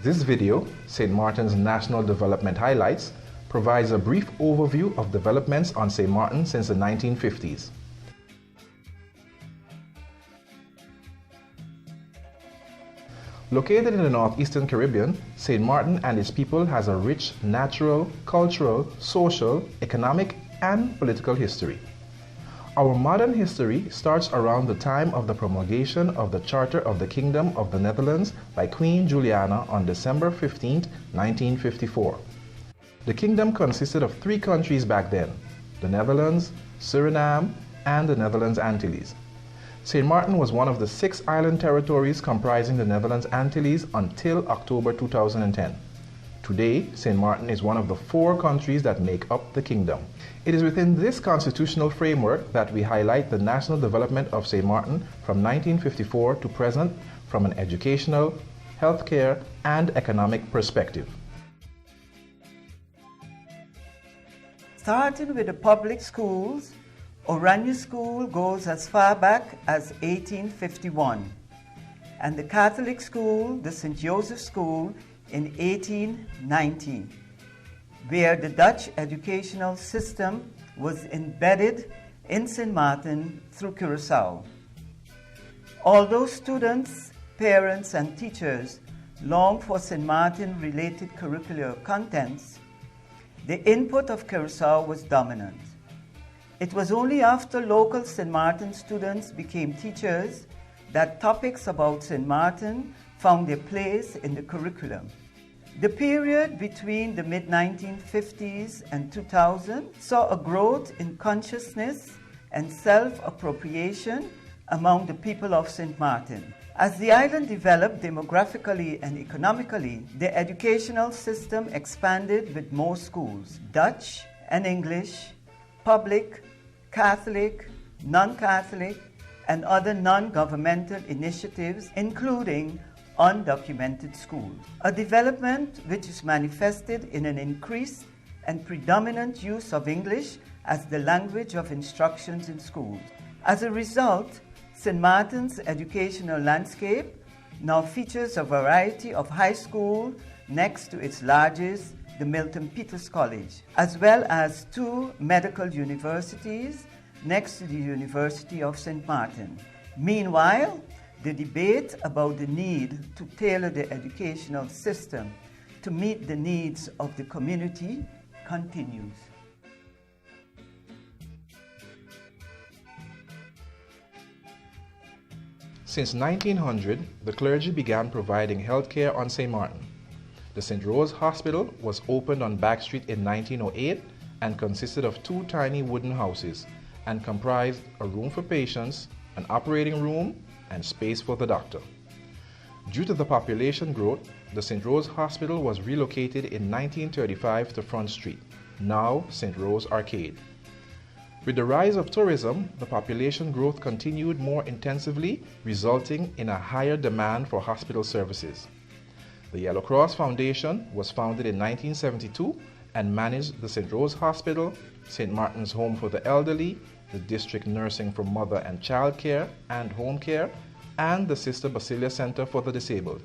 This video, St. Martin's National Development Highlights, provides a brief overview of developments on St. Martin since the 1950s. Located in the northeastern Caribbean, St. Martin and its people has a rich natural, cultural, social, economic, and political history. Our modern history starts around the time of the promulgation of the Charter of the Kingdom of the Netherlands by Queen Juliana on December 15, 1954. The kingdom consisted of 3 countries back then: the Netherlands, Suriname, and the Netherlands Antilles. St. Martin was one of the 6 island territories comprising the Netherlands Antilles until October 2010. Today, St. Martin is one of the 4 countries that make up the kingdom. It is within this constitutional framework that we highlight the national development of St. Martin from 1954 to present from an educational, healthcare, and economic perspective. Starting with the public schools, Oranje School goes as far back as 1851, and the Catholic school, the St. Joseph School, in 1890, where the Dutch educational system was embedded in St. Martin through Curaçao. Although students, parents, and teachers long for St. Martin-related curricular contents, the input of Curaçao was dominant. It was only after local St. Martin students became teachers that topics about St. Martin found their place in the curriculum. The period between the mid-1950s and 2000 saw a growth in consciousness and self-appropriation among the people of St. Martin. As the island developed demographically and economically, the educational system expanded with more schools: Dutch and English, public, Catholic, non-Catholic, and other non-governmental initiatives, including undocumented schools. A development which is manifested in an increased and predominant use of English as the language of instructions in schools. As a result, St. Martin's educational landscape now features a variety of high schools next to its largest, the Milton Peters College, as well as 2 medical universities next to the University of St. Martin. Meanwhile, the debate about the need to tailor the educational system to meet the needs of the community continues. Since 1900, the clergy began providing health care on St. Martin. The St. Rose Hospital was opened on Back Street in 1908 and consisted of 2 tiny wooden houses and comprised a room for patients, an operating room, and space for the doctor. Due to the population growth, the St. Rose Hospital was relocated in 1935 to Front Street, now St. Rose Arcade. With the rise of tourism, the population growth continued more intensively, resulting in a higher demand for hospital services. The Yellow Cross Foundation was founded in 1972 and managed the St. Rose Hospital, St. Martin's Home for the Elderly, the District Nursing for Mother and Child Care and Home Care, and the Sister Basilia Center for the Disabled.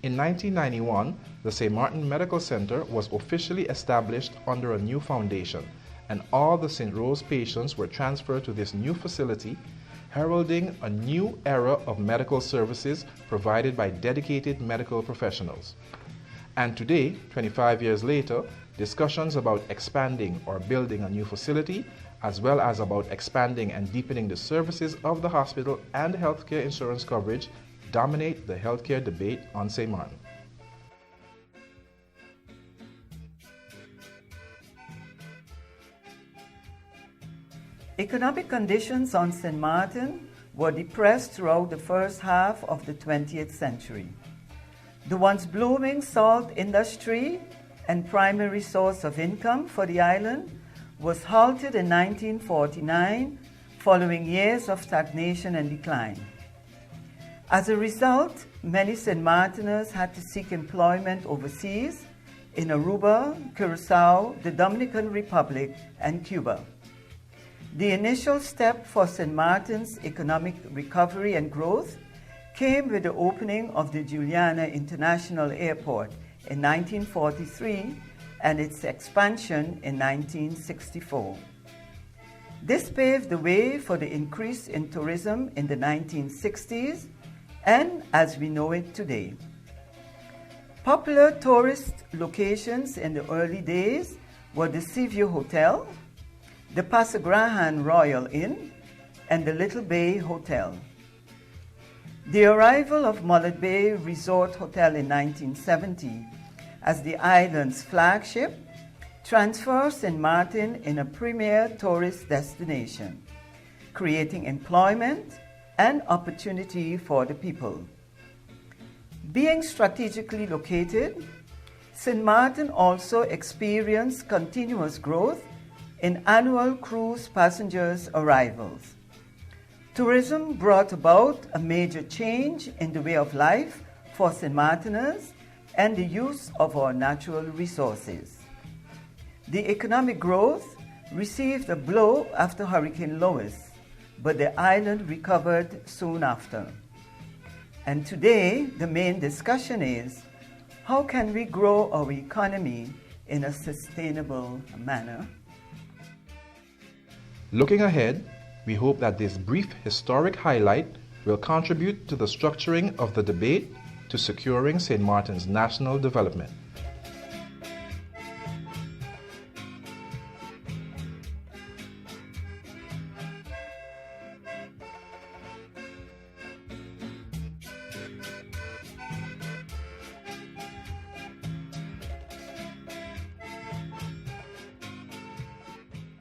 In 1991, the St. Martin Medical Center was officially established under a new foundation, and all the St. Rose patients were transferred to this new facility, heralding a new era of medical services provided by dedicated medical professionals. And today, 25 years later, discussions about expanding or building a new facility, as well as about expanding and deepening the services of the hospital and healthcare insurance coverage, dominate the healthcare debate on St. Martin. Economic conditions on St. Martin were depressed throughout the first half of the 20th century. The once blooming salt industry and primary source of income for the island was halted in 1949 following years of stagnation and decline. As a result, many St. Martiners had to seek employment overseas in Aruba, Curaçao, the Dominican Republic, and Cuba. The initial step for St. Martin's economic recovery and growth came with the opening of the Juliana International Airport in 1943 and its expansion in 1964. This paved the way for the increase in tourism in the 1960s and as we know it today. Popular tourist locations in the early days were the Seaview Hotel, the Pasagrahan Royal Inn, and the Little Bay Hotel. The arrival of Mullet Bay Resort Hotel in 1970 as the island's flagship transfers St. Martin in a premier tourist destination, creating employment and opportunity for the people. Being strategically located, St. Martin also experienced continuous growth in annual cruise passengers' arrivals. Tourism brought about a major change in the way of life for St. Martiners and the use of our natural resources. The economic growth received a blow after Hurricane Lois, but the island recovered soon after. And today, the main discussion is, how can we grow our economy in a sustainable manner? Looking ahead, we hope that this brief historic highlight will contribute to the structuring of the debate to securing St. Martin's national development.